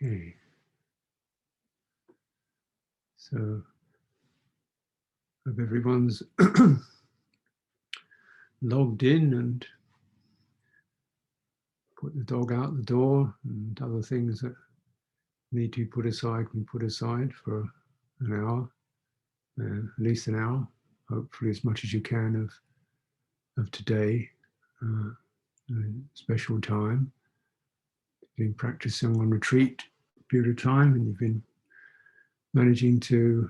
Okay. So, hope everyone's logged in and put the dog out the door, and other things that need to be put aside can be put aside for an hour, at least an hour, hopefully as much as you can of today, special time. You've been practicing on retreat a period of time, and you've been managing to,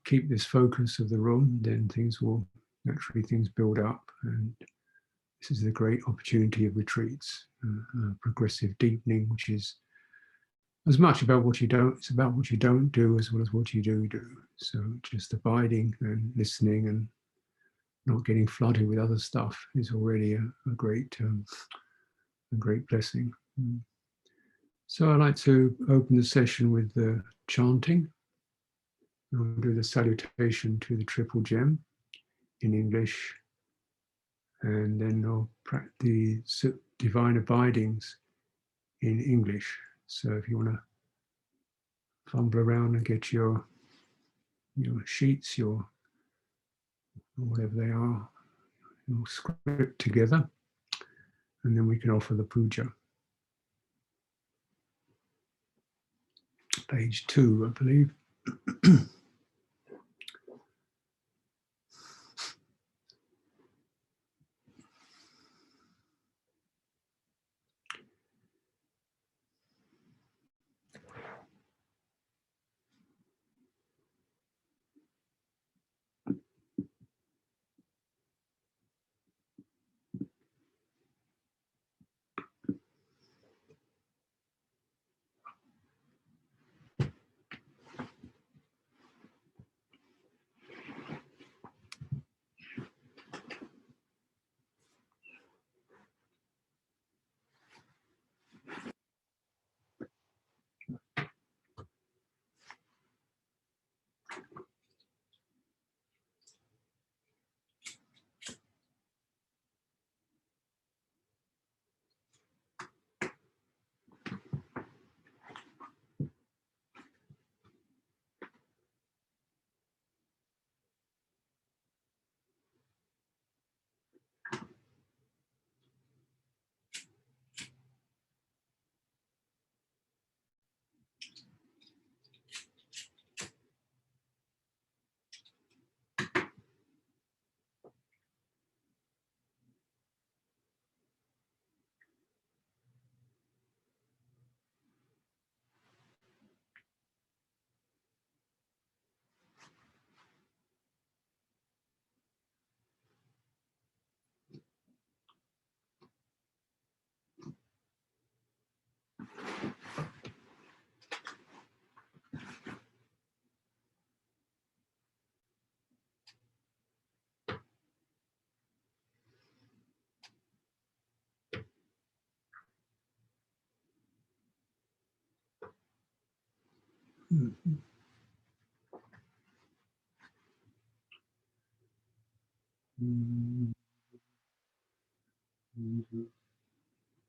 keep this focus of the room, then things build up, and this is the great opportunity of retreats, progressive deepening, which is as much about what you don't, it's about what you don't do as well as what you do. So just abiding and listening and not getting flooded with other stuff is already a great blessing. So I'd like to open the session with the chanting. I'll do the salutation to the triple gem in English, and then I'll practice the divine abidings in English. So if you want to fumble around and get your sheets, your whatever they are, your script together, and then we can offer the puja. Page 2, I believe.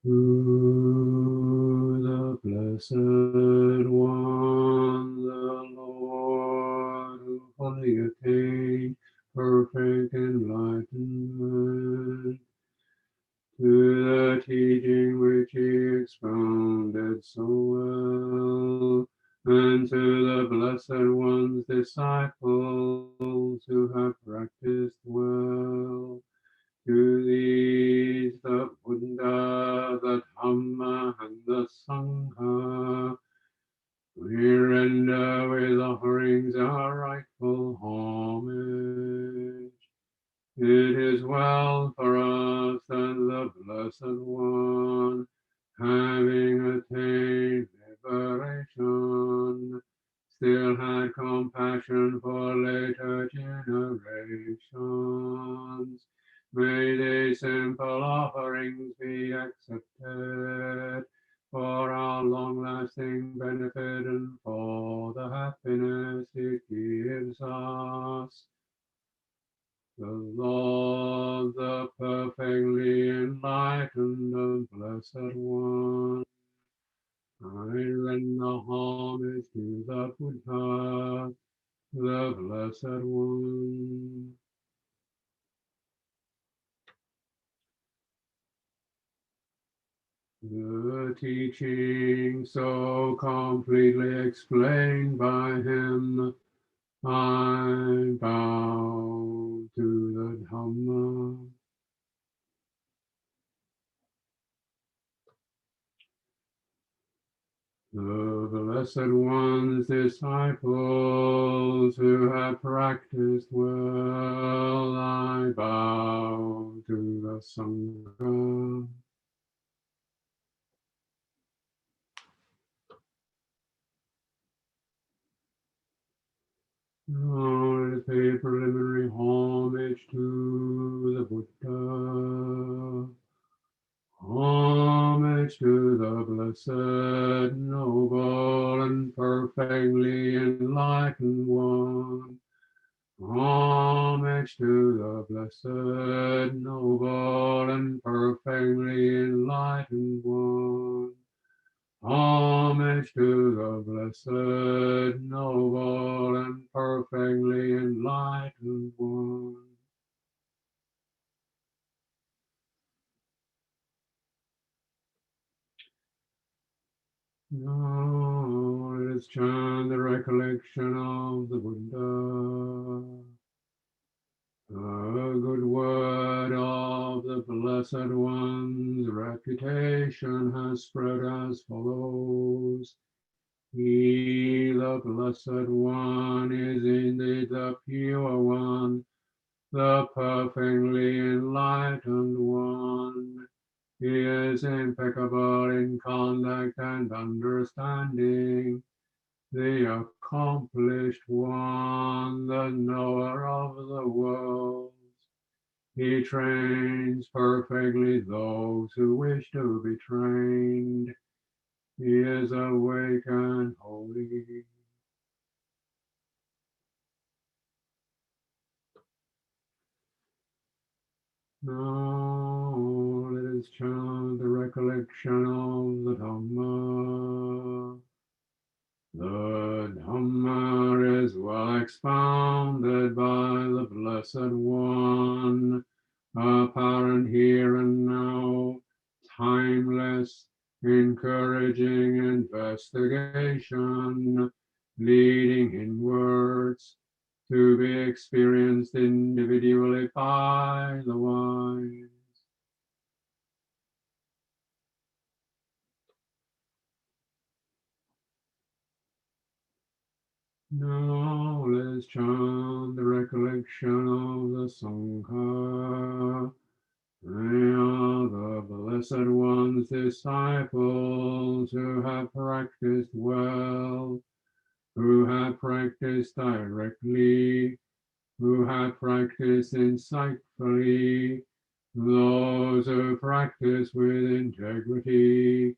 Through the blessed one, the Lord, who fully attained perfect enlightenment, to the teaching which he expounded so well, and to the blessed one's disciples who have practiced well. To these, the Buddha, the Dhamma, and the Sangha, we render with offerings our rightful homage. It is well for us that the Blessed One, having attained liberation, still had compassion for later generations. May these simple offerings be accepted for our long-lasting benefit and for the happiness it gives us. The Lord, the perfectly enlightened and blessed one, I render Blessed One. The teaching so completely explained by him, I bow to the Dhamma. The Blessed One's disciples who have practiced well, I bow to the Sangha. Now let us pay preliminary homage to the Buddha. Homage to the blessed, noble, and perfectly enlightened one. Homage to the blessed, noble, and perfectly enlightened one. Homage to the blessed, noble, and perfectly enlightened one. Now let us chant the recollection of the Buddha. A good word of the Blessed One's reputation has spread as follows. He, the Blessed One, is indeed the pure one, the perfectly enlightened one. He is impeccable in conduct and understanding, the accomplished one, the knower of the world. He trains perfectly those who wish to be trained. He is awake and holy. Now let us chant the recollection of the Dhamma. The Dhamma is well expounded by the Blessed One, apparent here and now, timeless, encouraging investigation, leading inwards, to be experienced individually by the wise. Now let's chant the recollection of the Sangha. They are the Blessed One's disciples who have practiced well, who have practiced directly, who have practiced insightfully, those who practice with integrity.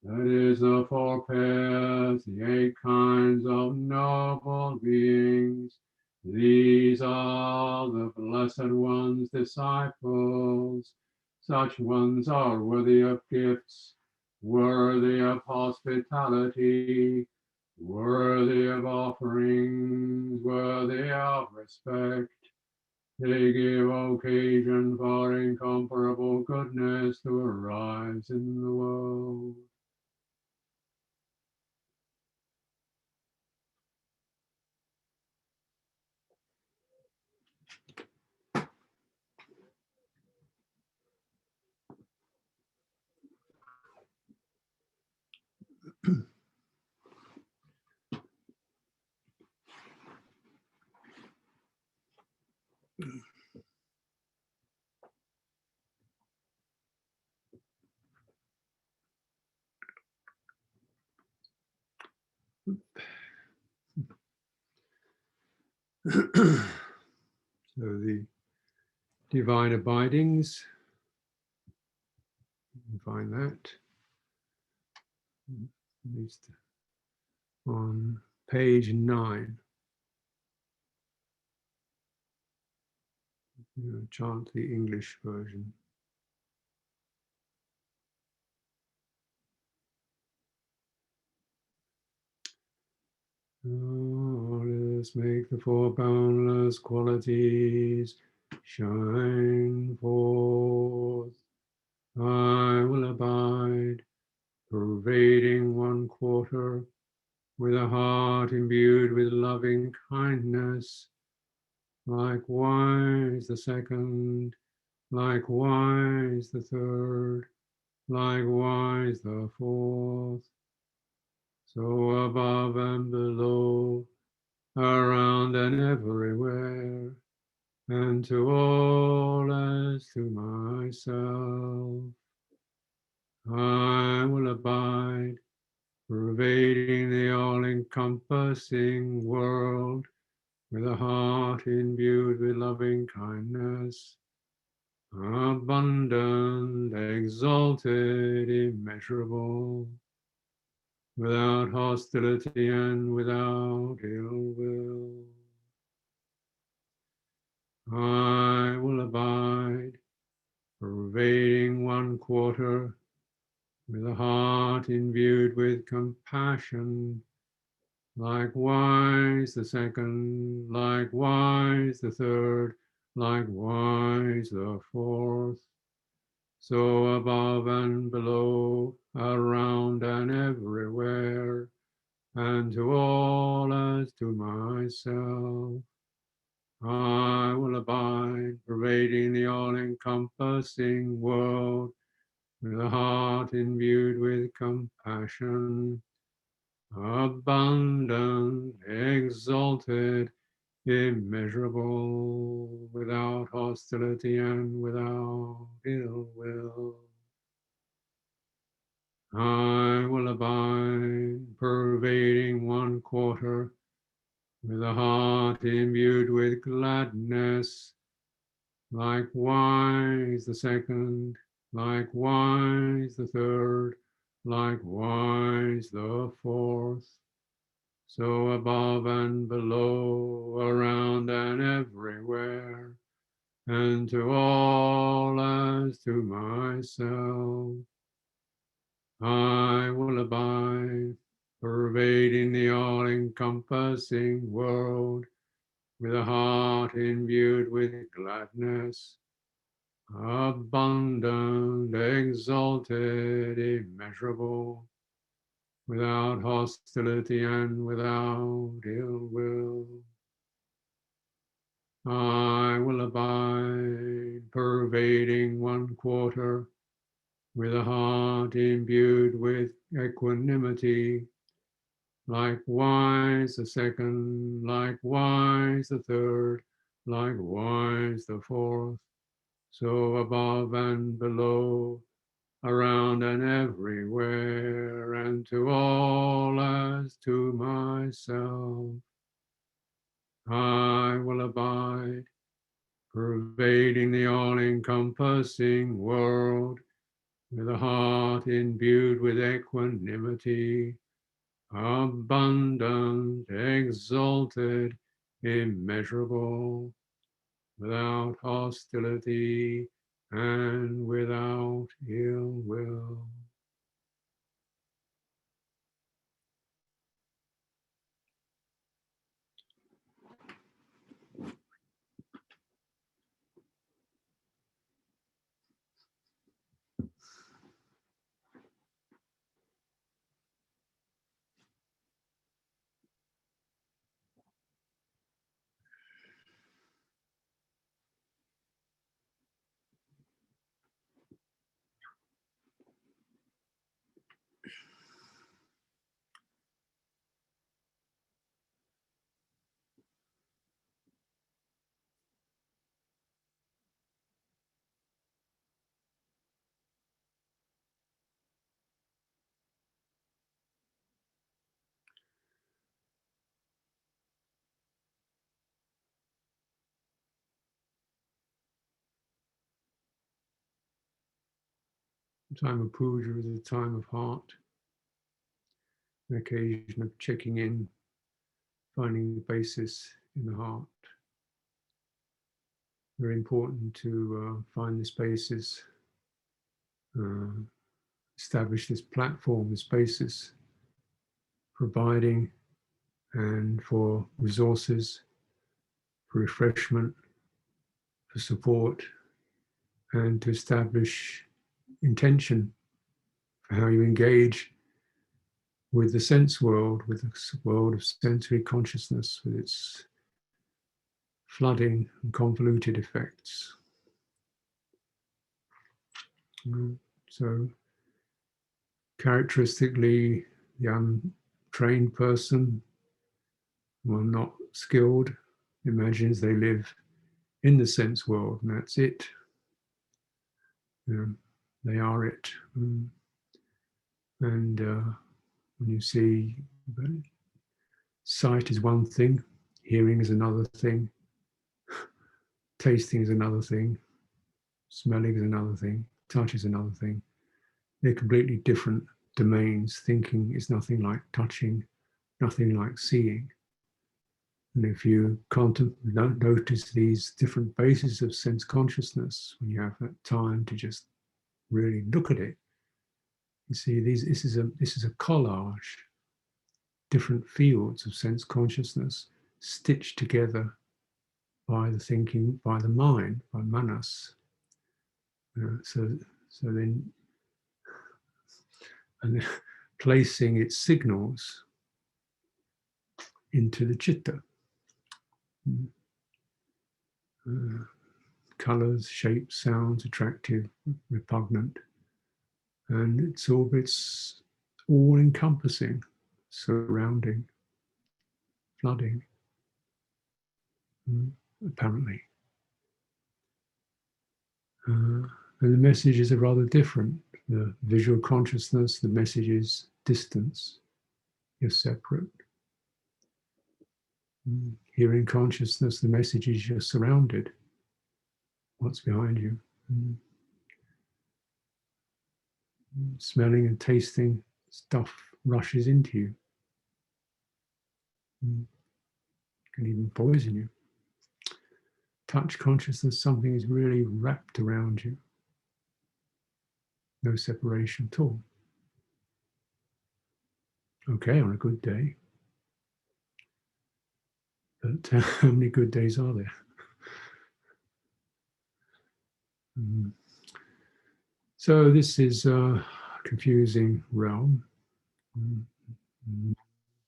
That is the four pairs, the 8 kinds of noble beings. These are the Blessed One's disciples. Such ones are worthy of gifts, worthy of hospitality, worthy of offerings, worthy of respect. They give occasion for incomparable goodness to arise in the world. So the divine abidings, you can find that at least on page 9. Chant the English version. All boundless, make the four boundless qualities shine forth. I will abide, pervading 1/4, with a heart imbued with loving kindness. Likewise the second, likewise the third, likewise the fourth. So above and below, around and everywhere, and to all as to myself, I will abide, pervading the all-encompassing world, with a heart imbued with loving kindness, abundant, exalted, immeasurable, without hostility and without ill will. I will abide, pervading 1/4, with a heart imbued with compassion. Likewise the second, likewise the third, likewise the fourth. So above and below, around and everywhere, and to all as to myself, I will abide, pervading the all-encompassing world, with a heart imbued with compassion, abundant, exalted, immeasurable, without hostility and without ill will. I will abide, pervading 1/4, with a heart imbued with gladness. Likewise the second, likewise the third, likewise the fourth. So above and below, around and everywhere, and to all as to myself, I will abide, pervading the all-encompassing world, with a heart imbued with gladness, abundant, exalted, immeasurable, without hostility and without ill will. I will abide, pervading 1/4, with a heart imbued with equanimity. Likewise the second, likewise the third, likewise the fourth. So above and below, around and everywhere, and to all as to myself, I will abide, pervading the all-encompassing world, with a heart imbued with equanimity, abundant, exalted, immeasurable, without hostility and without ill will. The time of puja is a time of heart, an occasion of checking in, finding the basis in the heart. Very important to find this basis, establish this platform, this basis, providing and for resources, for refreshment, for support, and to establish intention for how you engage with the sense world, with the world of sensory consciousness, with its flooding and convoluted effects. So, characteristically, the untrained person, well, not skilled, imagines they live in the sense world, and that's it. They are it. And when you see, sight is one thing, hearing is another thing, tasting is another thing, smelling is another thing, touch is another thing. They're completely different domains. Thinking is nothing like touching, nothing like seeing. And if you notice these different bases of sense consciousness, when you have that time to just really look at it, you see this is a collage, different fields of sense consciousness stitched together by the thinking, by the mind, by manas. So then, and placing its signals into the chitta. Colors, shapes, sounds, attractive, repugnant, and it's all encompassing, surrounding, flooding, apparently. And the messages are rather different. The visual consciousness, the message is distance, you're separate. Hearing consciousness, the message is you're surrounded. What's behind you? Smelling and tasting, stuff rushes into you. Can even poison you. Touch consciousness, something is really wrapped around you. No separation at all. Okay, on a good day. But how many good days are there? So this is a confusing realm.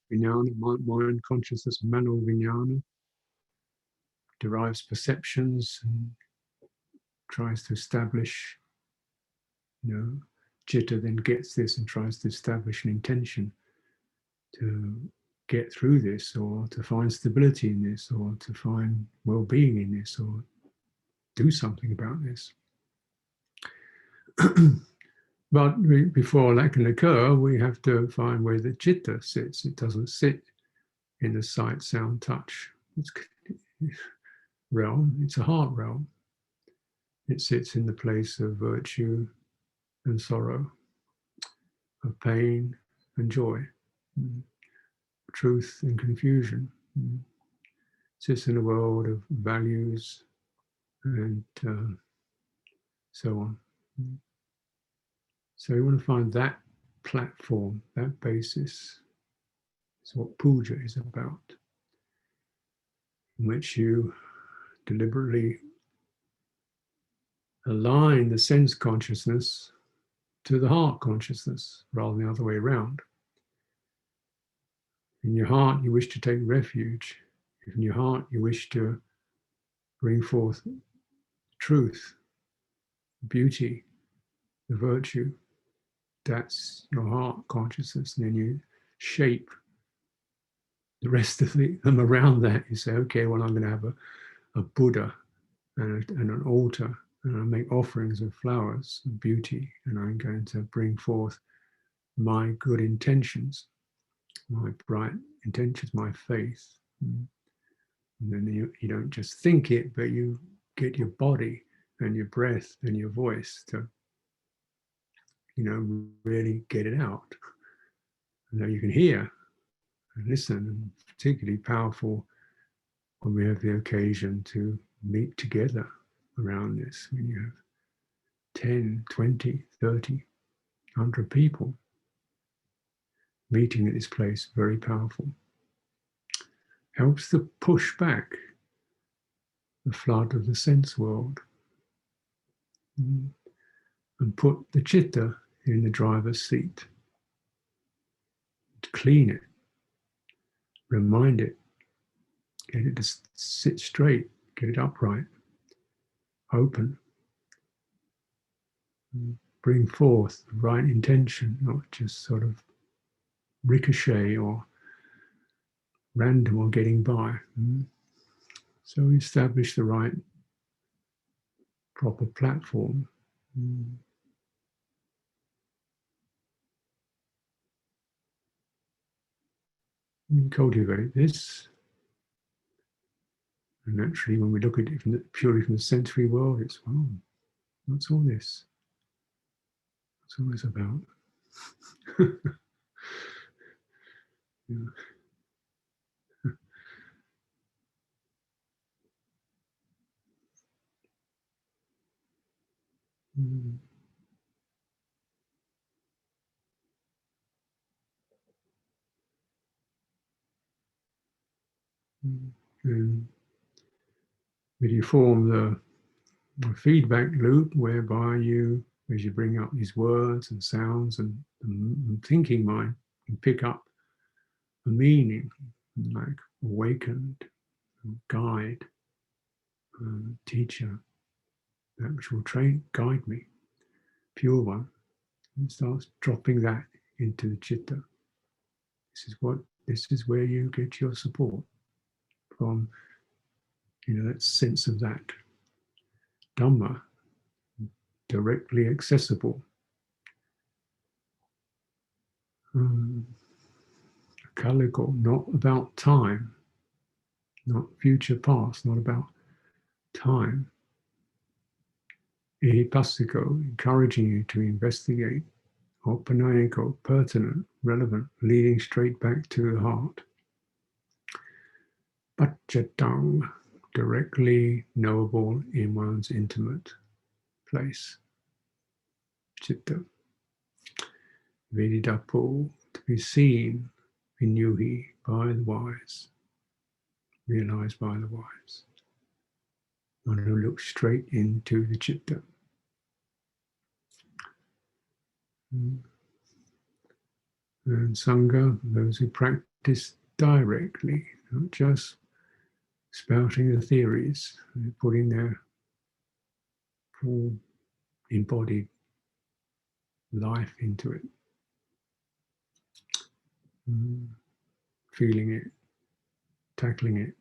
Vijnana, mind consciousness, mano vijnana, derives perceptions and tries to establish, Chitta then gets this and tries to establish an intention to get through this, or to find stability in this, or to find well-being in this, or do something about this. But before that can occur, we have to find where the chitta sits. It doesn't sit in the sight, sound, touch realm. It's a heart realm. It sits in the place of virtue and sorrow, of pain and joy, truth and confusion. It sits in a world of values and so on. So you want to find that platform, that basis. It's what puja is about, in which you deliberately align the sense consciousness to the heart consciousness rather than the other way around. In your heart, you wish to take refuge. In your heart, you wish to bring forth truth, beauty, the virtue. That's your heart consciousness. And then you shape the rest of them around that. You say, okay, well, I'm going to have a Buddha and an altar, and I make offerings of flowers and beauty, and I'm going to bring forth my good intentions, my bright intentions, my faith. And then you don't just think it, but you get your body and your breath and your voice to, really get it out. And then you can hear and listen, and particularly powerful when we have the occasion to meet together around this, when you have 10, 20, 30, 100 people meeting at this place, very powerful. helps to push back the flood of the sense world and put the chitta in the driver's seat. To clean it, remind it, get it to sit straight, get it upright, open, bring forth the right intention, not just sort of ricochet or random or getting by. So we establish the right proper platform. And cultivate this. And naturally, when we look at it purely from the sensory world, it's, well, what's all this? What's all this about? Yeah. Mm. And you form the feedback loop whereby you, as you bring up these words and sounds and thinking mind, you pick up a meaning like awakened, guide, teacher, that which will guide me, pure one, and starts dropping that into the chitta. This is where you get your support from, that sense of that Dhamma, directly accessible. Kaliko, not about time, not future past, not about time. Ihipasiko, encouraging you to investigate. Opanayiko, pertinent, relevant, leading straight back to the heart. Pachatang, directly knowable in one's intimate place. Chitta. Vididapo, to be seen, vinyuhi, by the wise, realized by the wise. One who looks straight into the chitta. And Sangha, those who practice directly, not just spouting the theories, putting their full embodied life into it, feeling it, tackling it,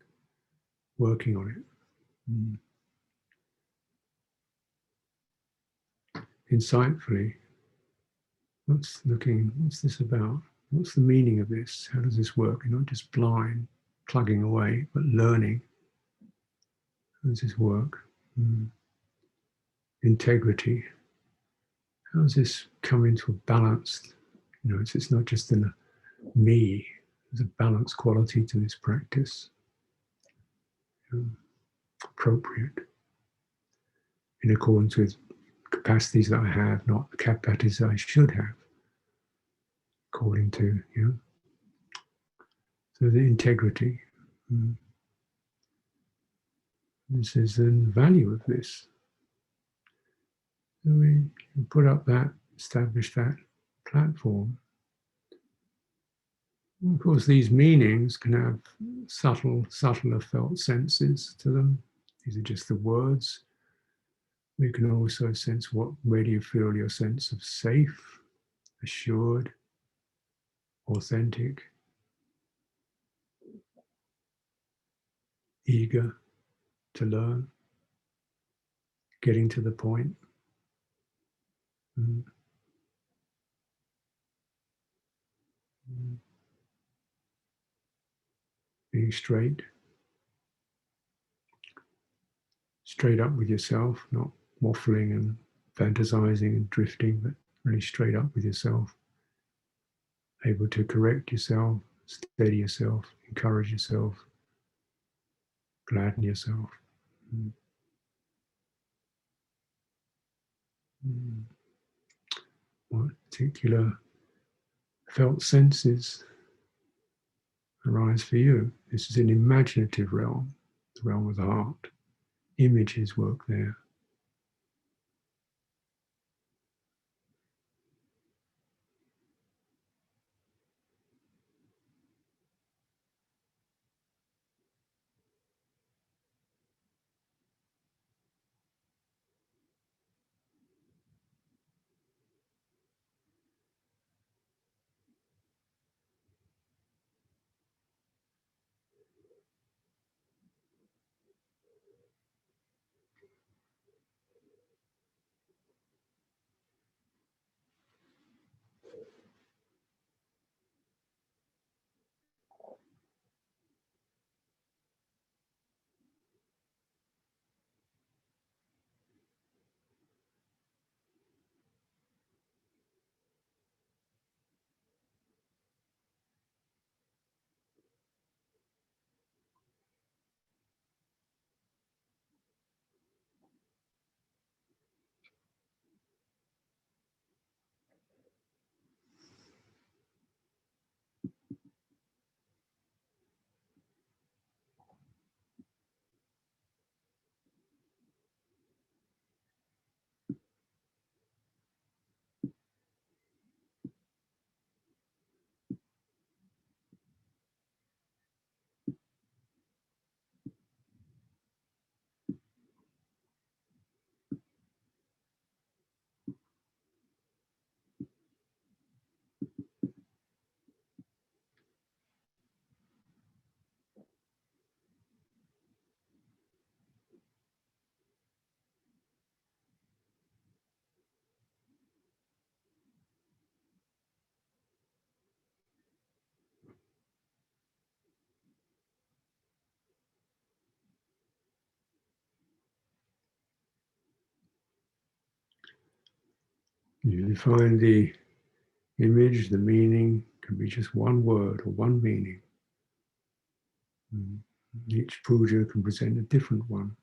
working on it. Insightfully, what's this about? What's the meaning of this? How does this work? You're not just blind, plugging away, but learning. How does this work? Integrity. How does this come into a balanced, it's not just in a me, there's a balanced quality to this practice. Appropriate. In accordance with capacities that I have, not the capacities I should have, according to, so the integrity. This is the value of this. So we put up that, establish that platform. And of course, these meanings can have subtler felt senses to them. These are just the words. We can also sense where do you feel your sense of safe, assured, authentic, eager to learn, getting to the point. Being straight up with yourself, not waffling and fantasizing and drifting, but really straight up with yourself, able to correct yourself, steady yourself, encourage yourself, gladden yourself. What particular felt senses arise for you. This is an imaginative realm, the realm of the heart. Images work there. You define the image, the meaning can be just one word or one meaning. Each puja can present a different one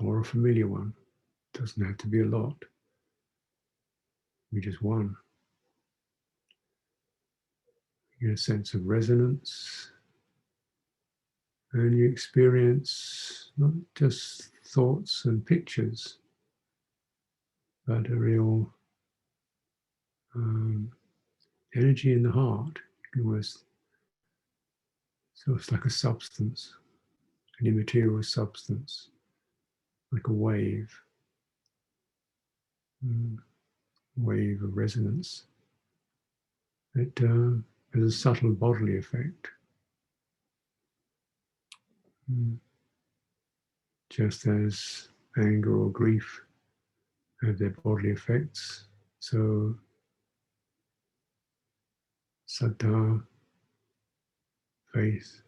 or a familiar one. It doesn't have to be a lot. We just one. You get a sense of resonance, and you experience not just thoughts and pictures, but a real energy in the heart. Almost, so it's like a substance, an immaterial substance, like a wave, wave of resonance. It has a subtle bodily effect. Just as anger or grief have their bodily effects, so saddha, faith,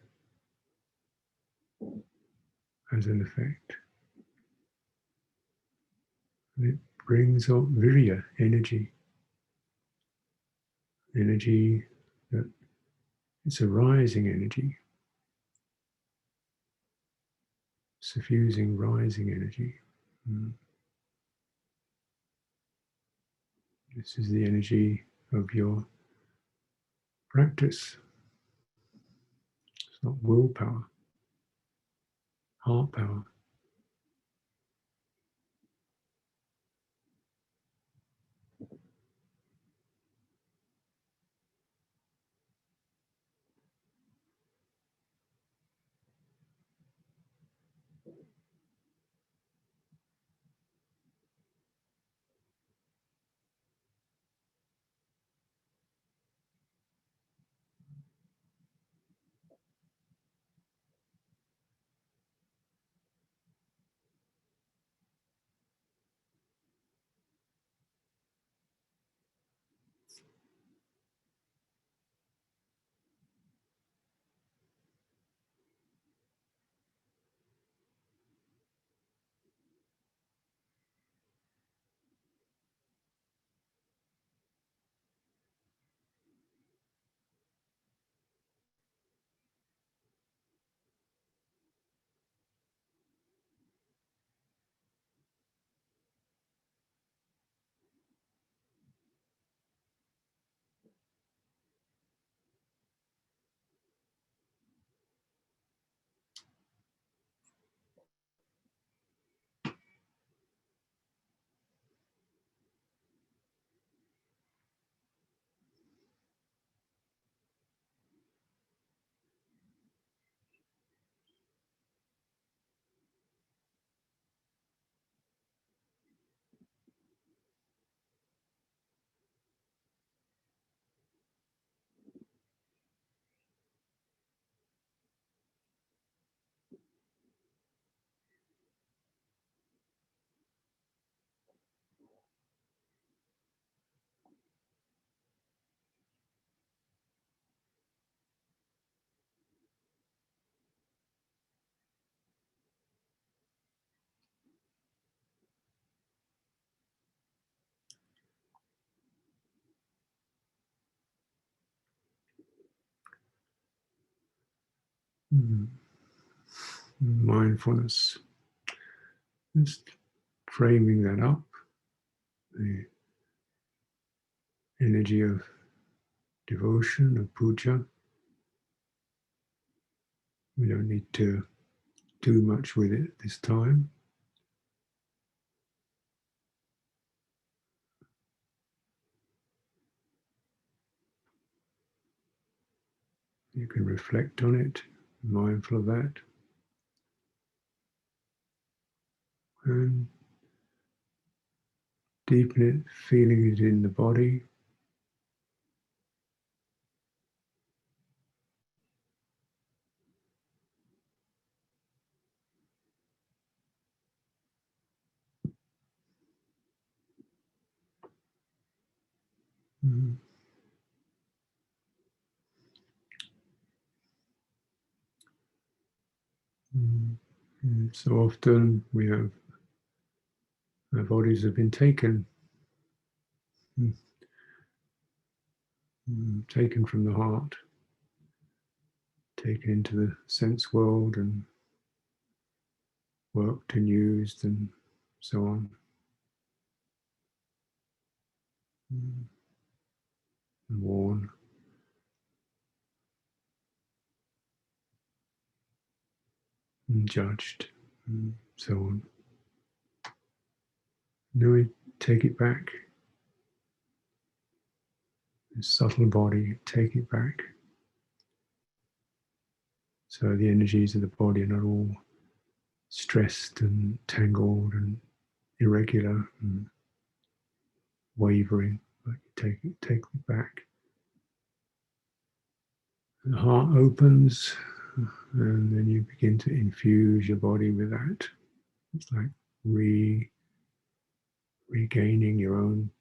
has an effect. And it brings up virya, energy that it's a rising energy, suffusing, rising energy. This is the energy of your practice. It's not willpower, heart power. Mm. Mindfulness, just framing that up, the energy of devotion, of puja. We don't need to do much with it this time. You can reflect on it, mindful of that, and deepen it, feeling it in the body. Mm. Mm. So often we have, our bodies have been taken, taken from the heart, taken into the sense world and worked and used and so on. And worn and judged and so on. Now we take it back, the subtle body, take it back. So the energies of the body are not all stressed and tangled and irregular and wavering, but you take it back. The heart opens, and then you begin to infuse your body with that. It's like regaining your own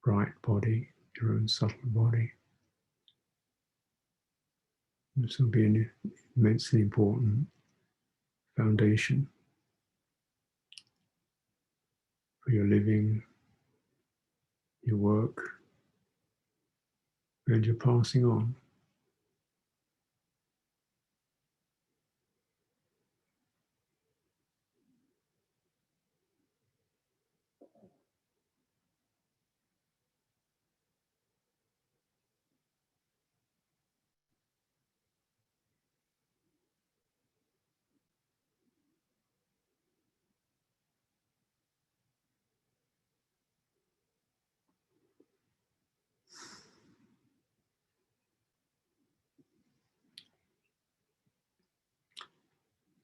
bright body, your own subtle body. This will be an immensely important foundation for your living, your work, and your passing on.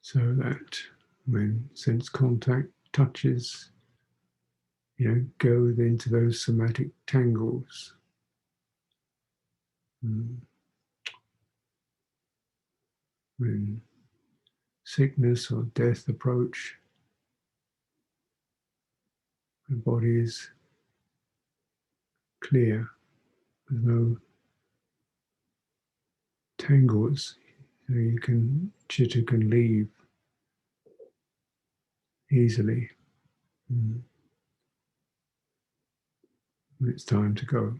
So that when sense contact touches, go into those somatic tangles. When sickness or death approach, the body is clear. There's no tangles. So chitta can leave easily. When it's time to go.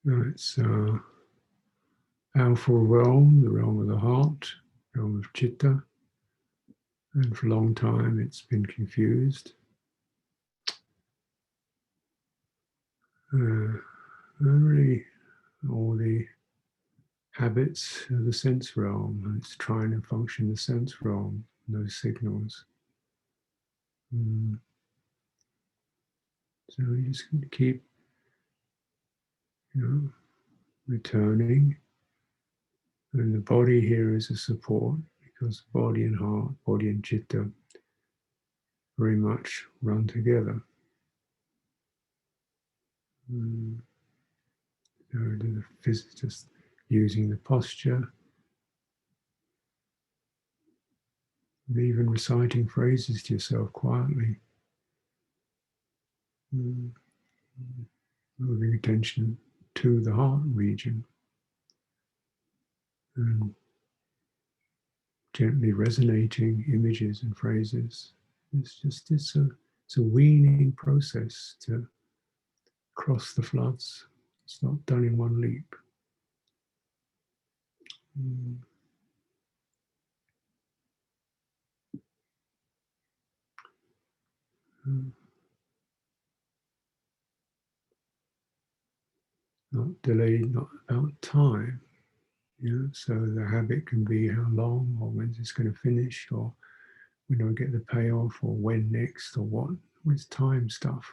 It's powerful realm, the realm of the heart, realm of chitta, and for a long time it's been confused. And really, all the habits of the sense realm, and it's trying to function the sense realm, those signals. Mm. So you just keep, returning. And the body here is a support because body and heart, body and chitta very much run together. Mm. Just using the posture, and even reciting phrases to yourself quietly. Mm. Moving attention to the heart region and gently resonating images and phrases. It's a weaning process to cross the floods. It's not done in one leap. Mm. Not delayed, not about time. So the habit can be how long or when it's going to finish or when do I get the payoff or when next or what. It's time stuff.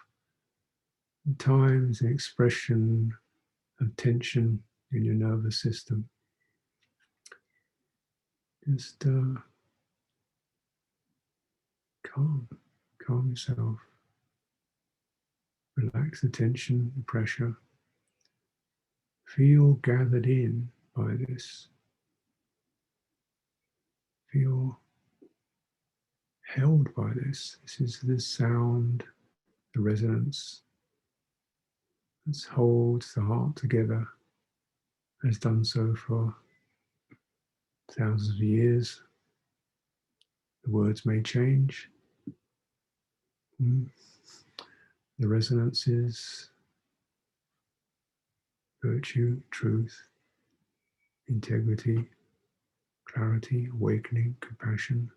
And time is an expression of tension in your nervous system. Just calm, calm yourself. Relax the tension, the pressure. Feel gathered in by this. Feel held by this. This is the sound, the resonance that holds the heart together, has done so for thousands of years. The words may change. The resonance is virtue, truth, integrity, clarity, awakening, compassion.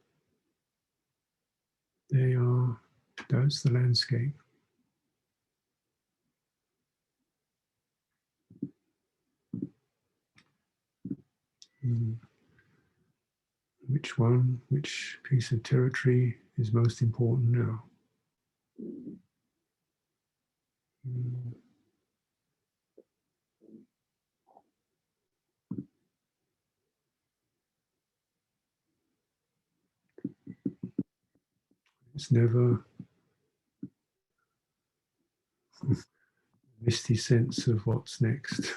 That's the landscape. Which piece of territory is most important now? It's never a misty sense of what's next.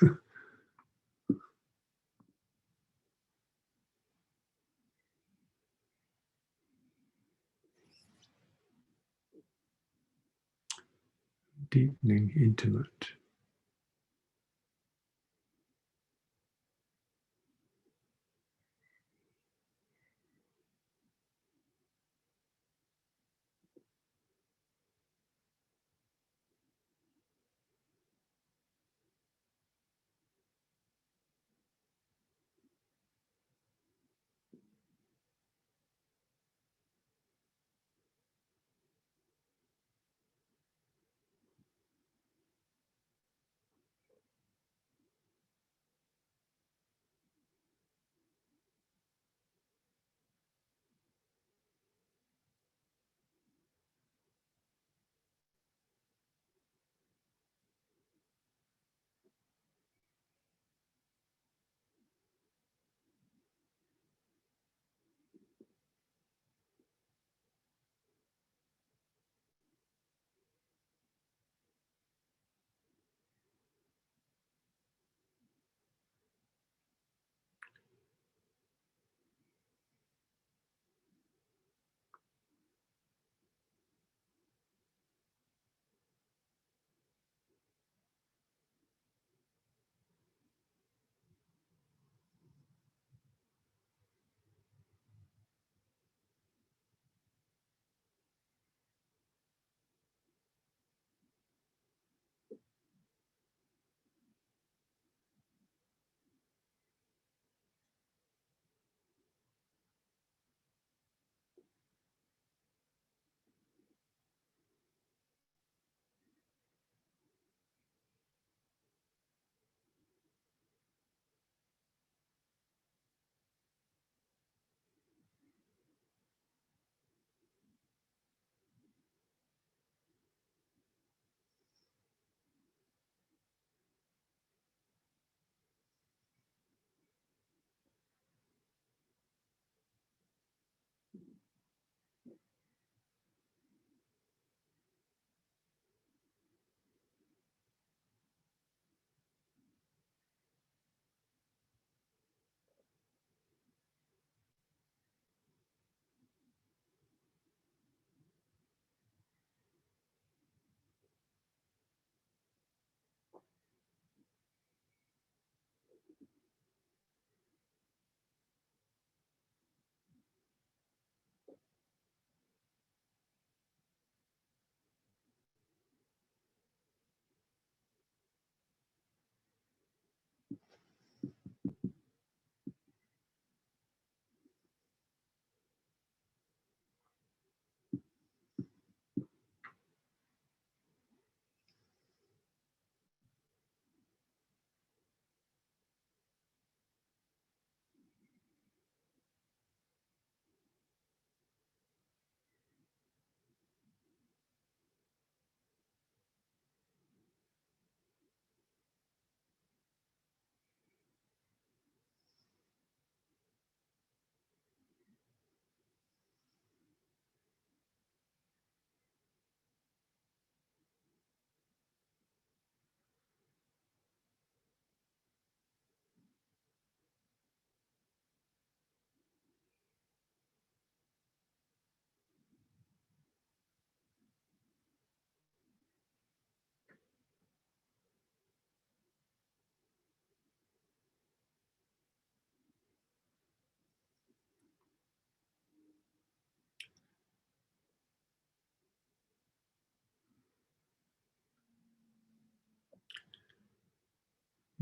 Deepening, intimate.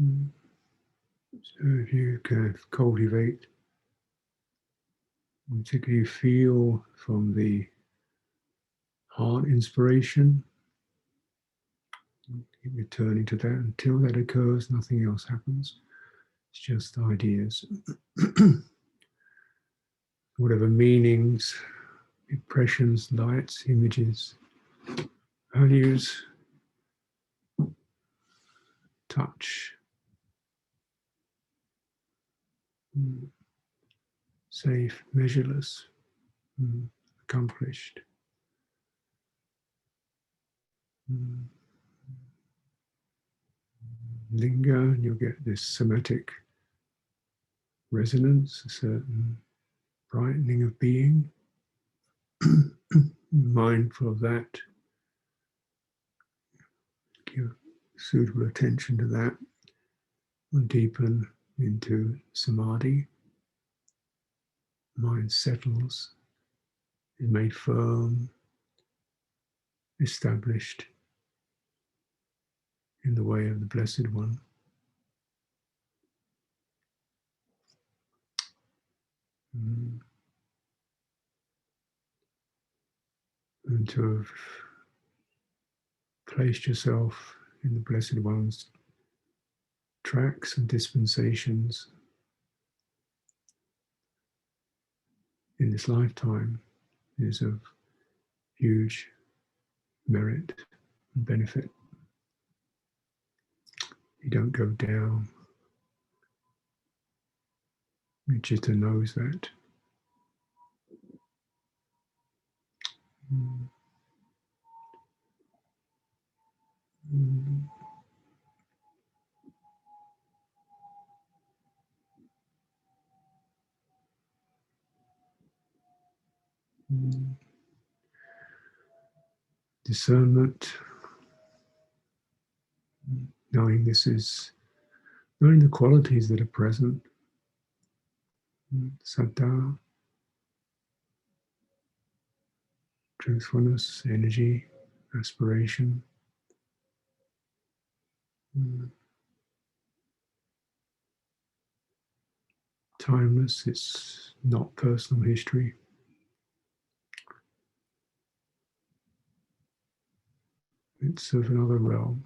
Mm. So if you can cultivate, particularly feel from the heart inspiration, keep returning to that until that occurs, nothing else happens. It's just ideas. Whatever meanings, impressions, lights, images, values, touch, safe, measureless, accomplished. Linger, and you'll get this somatic resonance, a certain brightening of being. Mindful of that, give suitable attention to that, and deepen into samadhi. Mind settles, is made firm, established in the way of the Blessed One. And to have placed yourself in the Blessed One's tracks and dispensations in this lifetime is of huge merit and benefit. You don't go down. Chitta knows that. Mm. Mm. Mm. Discernment, knowing the qualities that are present. Saddha, truthfulness, energy, aspiration. Timeless, it's not personal history. It's of another realm.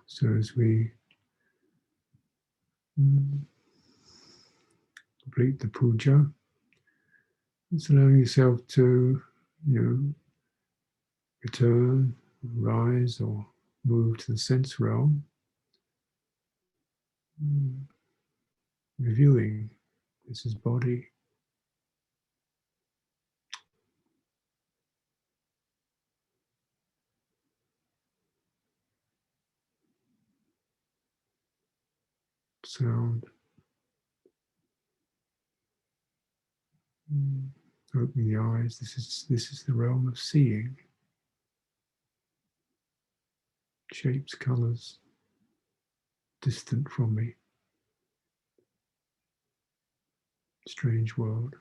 So as we complete the puja, it's allowing yourself to, return, rise, or move to the sense realm, reviewing this is body, sound, opening the eyes. This is the realm of seeing, shapes, colors, distant from me, strange world.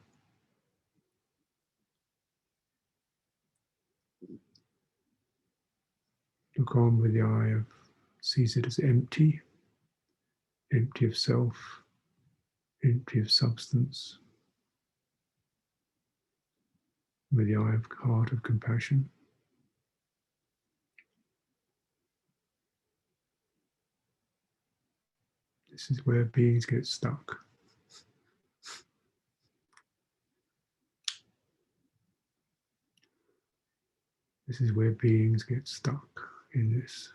Look on with the eye of, sees it as empty, empty of self, empty of substance, with the eye of heart of compassion. This is where beings get stuck. This is where beings get stuck in this.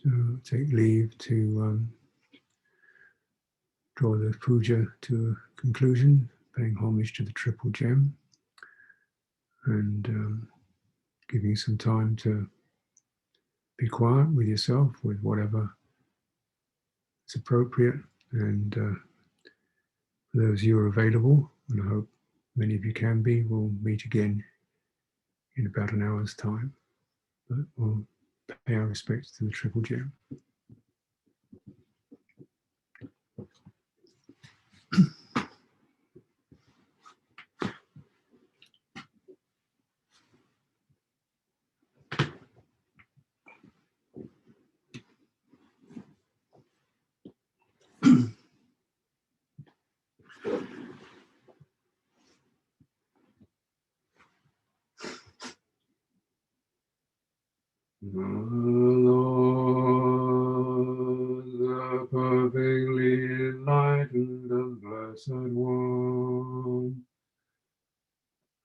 So take leave to draw the puja to a conclusion, paying homage to the triple gem, and giving some time to be quiet with yourself, with whatever is appropriate. And for those of you who are available, and I hope many of you can be, we'll meet again in about an hour's time. But we'll pay our respects to the triple gem. Lord, the perfectly enlightened and blessed one,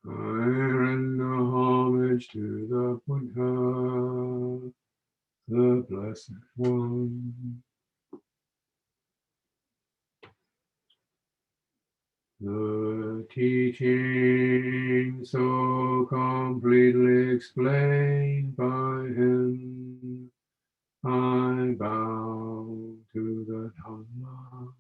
I render homage to the Puja, the blessed one. The teaching so completely explained by him, I bow to the Dhamma.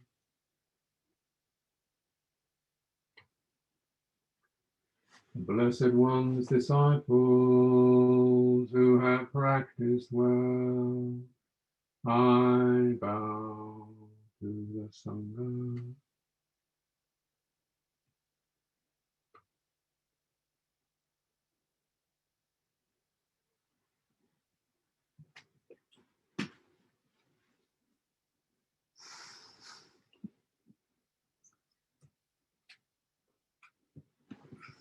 The Blessed One's disciples who have practiced well, I bow to the Sangha.